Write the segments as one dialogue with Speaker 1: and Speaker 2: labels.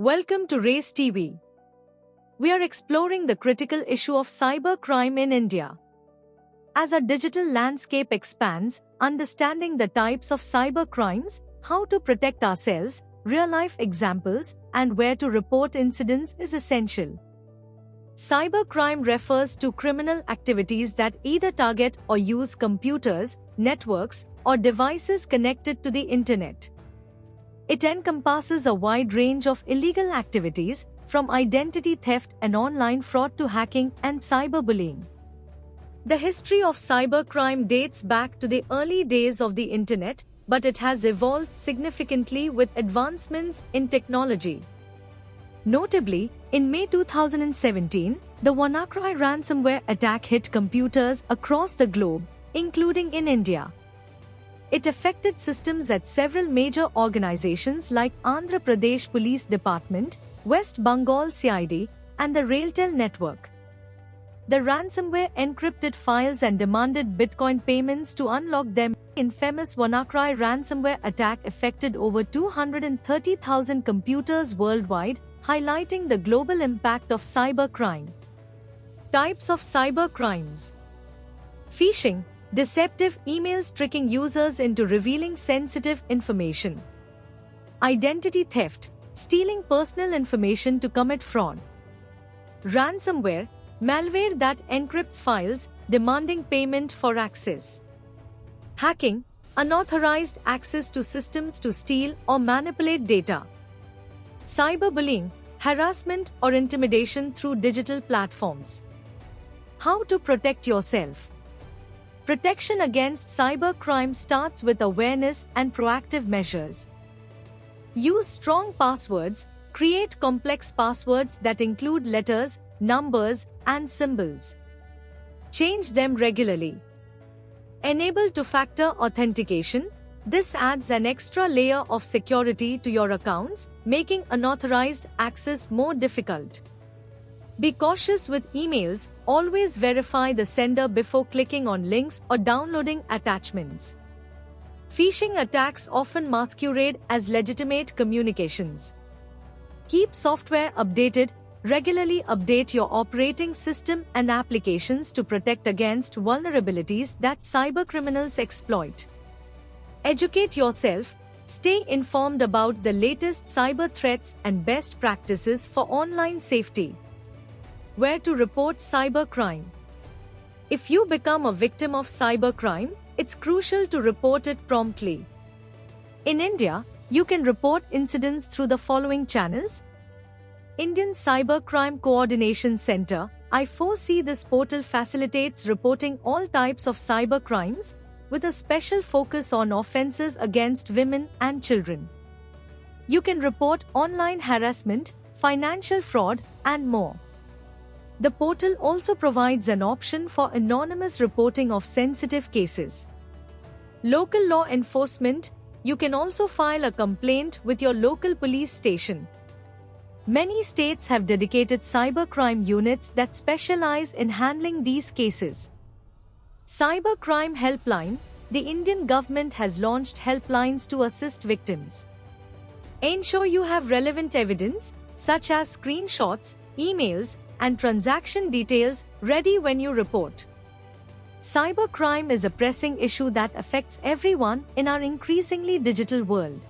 Speaker 1: Welcome to Race TV. We are exploring the critical issue of cybercrime in India. As our digital landscape expands, understanding the types of cybercrimes, how to protect ourselves, real-life examples, and where to report incidents is essential. Cybercrime refers to criminal activities that either target or use computers, networks, or devices connected to the internet. It encompasses a wide range of illegal activities, from identity theft and online fraud to hacking and cyberbullying. The history of cybercrime dates back to the early days of the internet, but it has evolved significantly with advancements in technology. Notably, in May 2017, the WannaCry ransomware attack hit computers across the globe, including in India. It affected systems at several major organizations like Andhra Pradesh Police Department, West Bengal CID, and the Railtel network. The ransomware encrypted files and demanded Bitcoin payments to unlock them. The infamous WannaCry ransomware attack affected over 230,000 computers worldwide, highlighting the global impact of cybercrime. Types of cybercrimes: phishing, deceptive emails tricking users into revealing sensitive information. Identity theft, stealing personal information to commit fraud. Ransomware, malware that encrypts files, demanding payment for access. Hacking, unauthorized access to systems to steal or manipulate data. Cyberbullying, harassment or intimidation through digital platforms. How to protect yourself? Protection against cybercrime starts with awareness and proactive measures. Use strong passwords. Create complex passwords that include letters, numbers, and symbols. Change them regularly. Enable two-factor authentication. This adds an extra layer of security to your accounts, making unauthorized access more difficult. Be cautious with emails. Always verify the sender before clicking on links or downloading attachments. Phishing attacks often masquerade as legitimate communications. Keep software updated. Regularly update your operating system and applications to protect against vulnerabilities that cybercriminals exploit. Educate yourself. Stay informed about the latest cyber threats and best practices for online safety. Where to report cybercrime? If you become a victim of cybercrime, it's crucial to report it promptly. In India, you can report incidents through the following channels. Indian Cybercrime Coordination Center, I4C. This portal facilitates reporting all types of cybercrimes, with a special focus on offenses against women and children. You can report online harassment, financial fraud, and more. The portal also provides an option for anonymous reporting of sensitive cases. Local law enforcement, you can also file a complaint with your local police station. Many states have dedicated cybercrime units that specialize in handling these cases. Cybercrime Helpline, the Indian government has launched helplines to assist victims. Ensure you have relevant evidence, such as screenshots, emails, and transaction details, ready when you report. Cybercrime is a pressing issue that affects everyone in our increasingly digital world.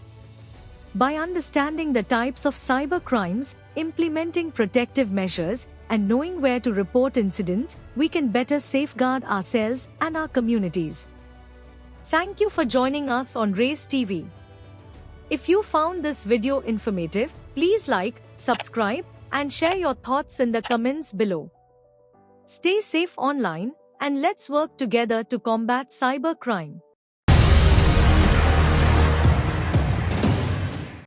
Speaker 1: By understanding the types of cybercrimes, implementing protective measures, and knowing where to report incidents, we can better safeguard ourselves and our communities. Thank you for joining us on Race TV. If you found this video informative, please like, subscribe, and share your thoughts in the comments below. Stay safe online, and let's work together to combat cybercrime.